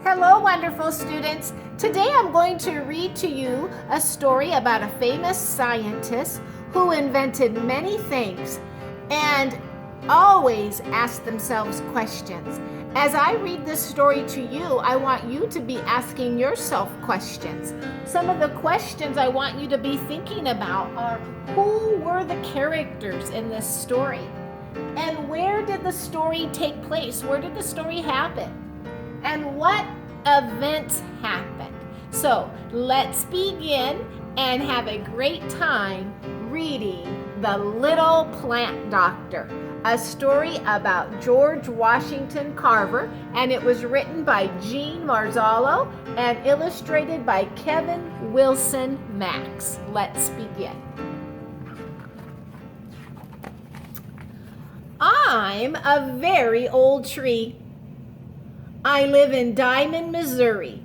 Hello, wonderful students. Today I'm going to read to you a story about a famous scientist who invented many things and always asked themselves questions. As I read this story to you, I want you to be asking yourself questions. Some of the questions I want you to be thinking about are, who were the characters in this story? And where did the story take place? Where did the story happen? And what events happened? So let's begin and have a great time reading The Little Plant Doctor, a story about George Washington Carver, and it was written by Jean Marzallo and illustrated by Kevin Wilson Max. Let's begin. I'm a very old tree. I live in Diamond, Missouri.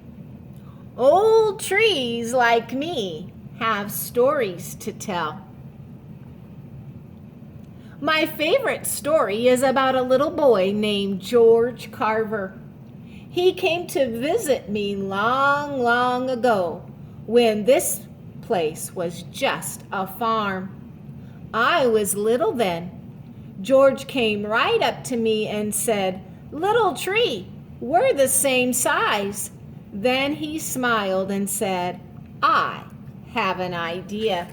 Old trees like me have stories to tell. My favorite story is about a little boy named George Carver. He came to visit me long, long ago when this place was just a farm. I was little then. George came right up to me and said, "Little tree, we're the same size." Then he smiled and said, "I have an idea."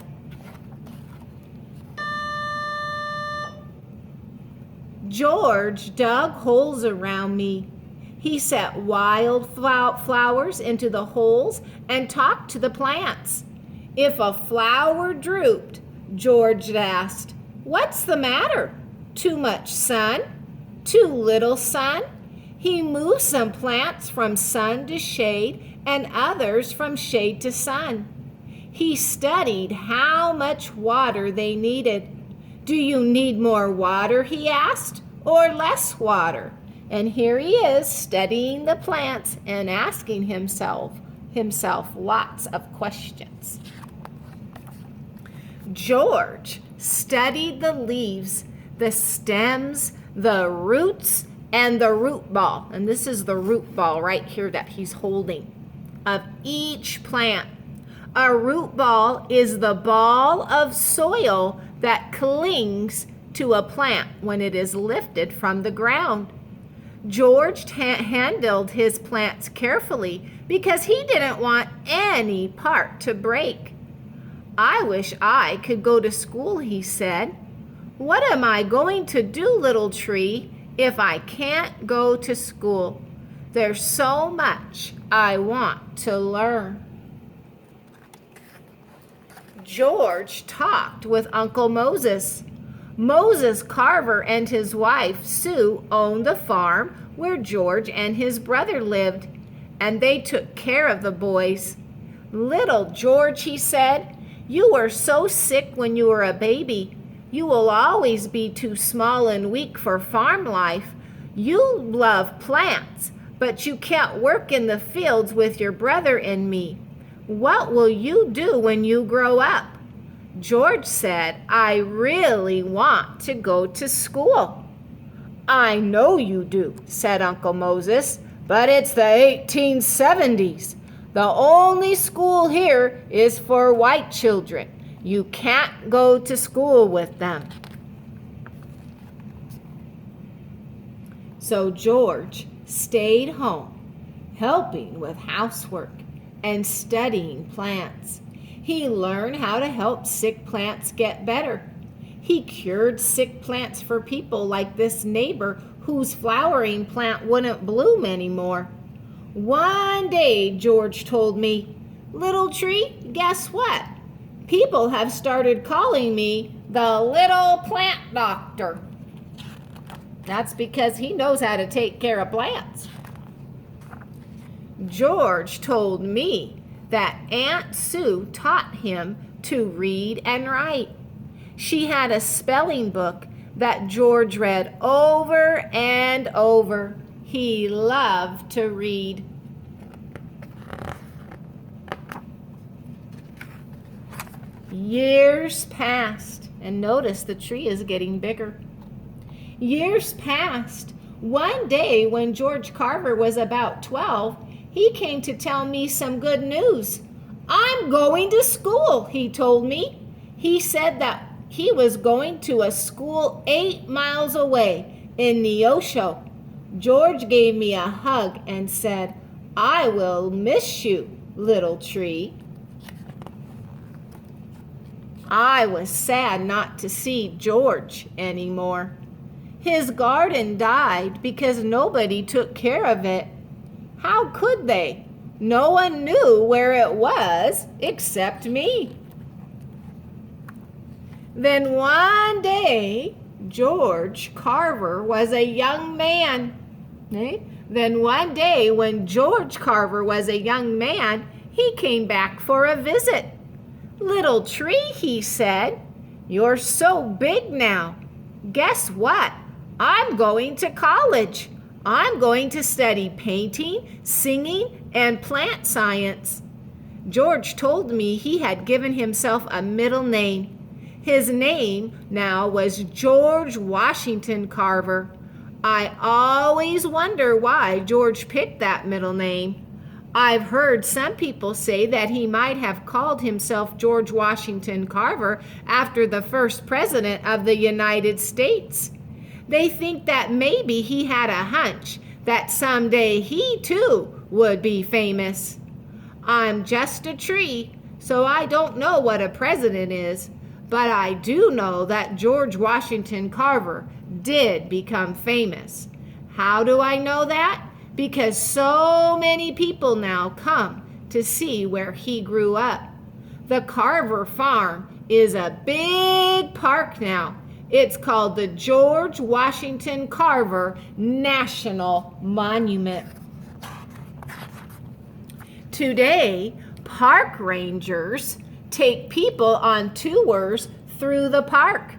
George dug holes around me. He set wild flowers into the holes and talked to the plants. If a flower drooped, George asked, "What's the matter? Too much sun? Too little sun?" He moved some plants from sun to shade and others from shade to sun. He studied how much water they needed. "Do you need more water?" he asked, "or less water?" And here he is studying the plants and asking himself lots of questions. George studied the leaves, the stems, the roots, and the root ball, and this is the root ball right here that he's holding, of each plant. A root ball is the ball of soil that clings to a plant when it is lifted from the ground. George handled his plants carefully because he didn't want any part to break. "I wish I could go to school," he said. "What am I going to do, little tree, if I can't go to school? There's so much I want to learn." George talked with Uncle Moses. Moses Carver and his wife, Sue, owned the farm where George and his brother lived, and they took care of the boys. "Little George," he said, "you were so sick when you were a baby. You will always be too small and weak for farm life. You love plants, but you can't work in the fields with your brother and me. What will you do when you grow up?" George said, "I really want to go to school." "I know you do," said Uncle Moses, "but it's the 1870s. The only school here is for white children. You can't go to school with them." So George stayed home, helping with housework and studying plants. He learned how to help sick plants get better. He cured sick plants for people like this neighbor whose flowering plant wouldn't bloom anymore. One day, George told me, "Little tree, guess what? People have started calling me the Little Plant Doctor." That's because he knows how to take care of plants. George told me that Aunt Sue taught him to read and write. She had a spelling book that George read over and over. He loved to read. Years passed, and notice the tree is getting bigger. Years passed. One day when George Carver was about 12, He came to tell me some good news. I'm going to school, he told me. He said that he was going to a school 8 miles away in Neosho. George gave me a hug and said, I will miss you, little tree. I was sad not to see George anymore. His garden died because nobody took care of it. How could they? No one knew where it was except me. Then one day, George Carver was a young man. Then one day when George Carver was a young man, he came back for a visit. Little tree, he said, you're so big now. Guess what? I'm going to college. I'm going to study painting, singing, and plant science. George told me he had given himself a middle name. His name now was George Washington Carver. I always wonder why George picked that middle name. I've heard some people say that he might have called himself George Washington Carver after the first president of the United States. They think that maybe he had a hunch that someday he too would be famous. I'm just a tree, so I don't know what a president is, but I do know that George Washington Carver did become famous. How do I know that? Because so many people now come to see where he grew up. The Carver Farm is a big park now. It's called the George Washington Carver National Monument. Today, park rangers take people on tours through the park.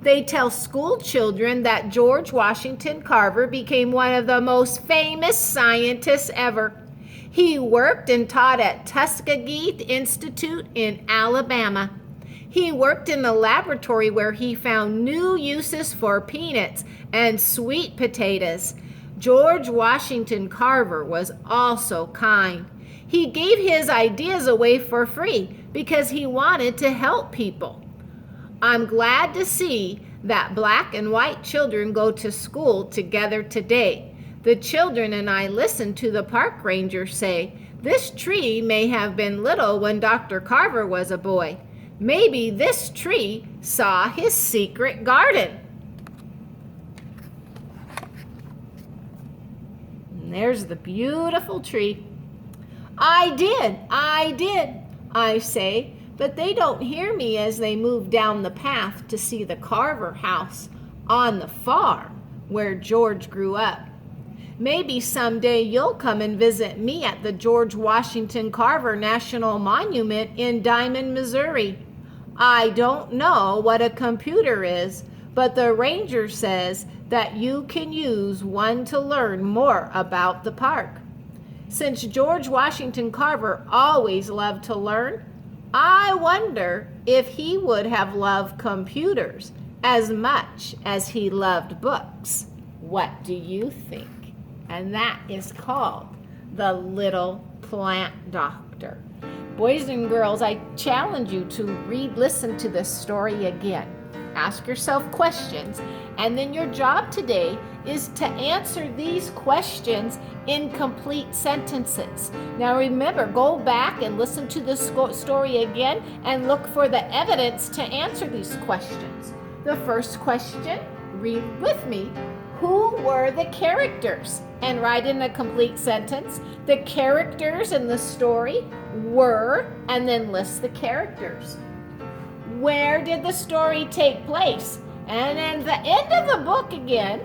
They tell school children that George Washington Carver became one of the most famous scientists ever. He worked and taught at Tuskegee Institute in Alabama. He worked in the laboratory where he found new uses for peanuts and sweet potatoes. George Washington Carver was also kind. He gave his ideas away for free because he wanted to help people. I'm glad to see that black and white children go to school together today. The children and I listen to the park ranger say, this tree may have been little when Dr. Carver was a boy. Maybe this tree saw his secret garden. And there's the beautiful tree. I did, I say, but they don't hear me as they move down the path to see the Carver house on the farm where George grew up. Maybe someday you'll come and visit me at the George Washington Carver National Monument in Diamond, Missouri. I don't know what a computer is, but the ranger says that you can use one to learn more about the park. Since George Washington Carver always loved to learn, I wonder if he would have loved computers as much as he loved books. What do you think? And that is called The Little Plant Doctor. Boys and girls, I challenge you to listen to this story again. Ask yourself questions, and then your job today is to answer these questions in complete sentences. Now remember, go back and listen to the story again and look for the evidence to answer these questions. The first question, read with me. Who were the characters? And write in a complete sentence. The characters in the story were, and then list the characters. Where did the story take place? And at the end of the book again,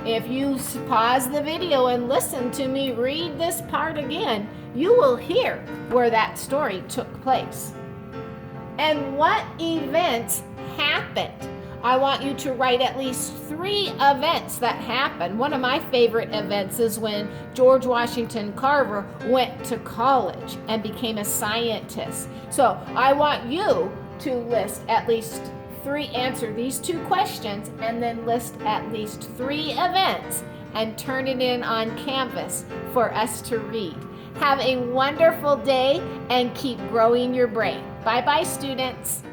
if you pause the video and listen to me read this part again, you will hear where that story took place. And what events happened? I want you to write at least 3 events that happened. One of my favorite events is when George Washington Carver went to college and became a scientist. So I want you to list at least 3, answer these 2 questions, and then list at least 3 events, and turn it in on Canvas for us to read. Have a wonderful day and keep growing your brain. Bye-bye, students.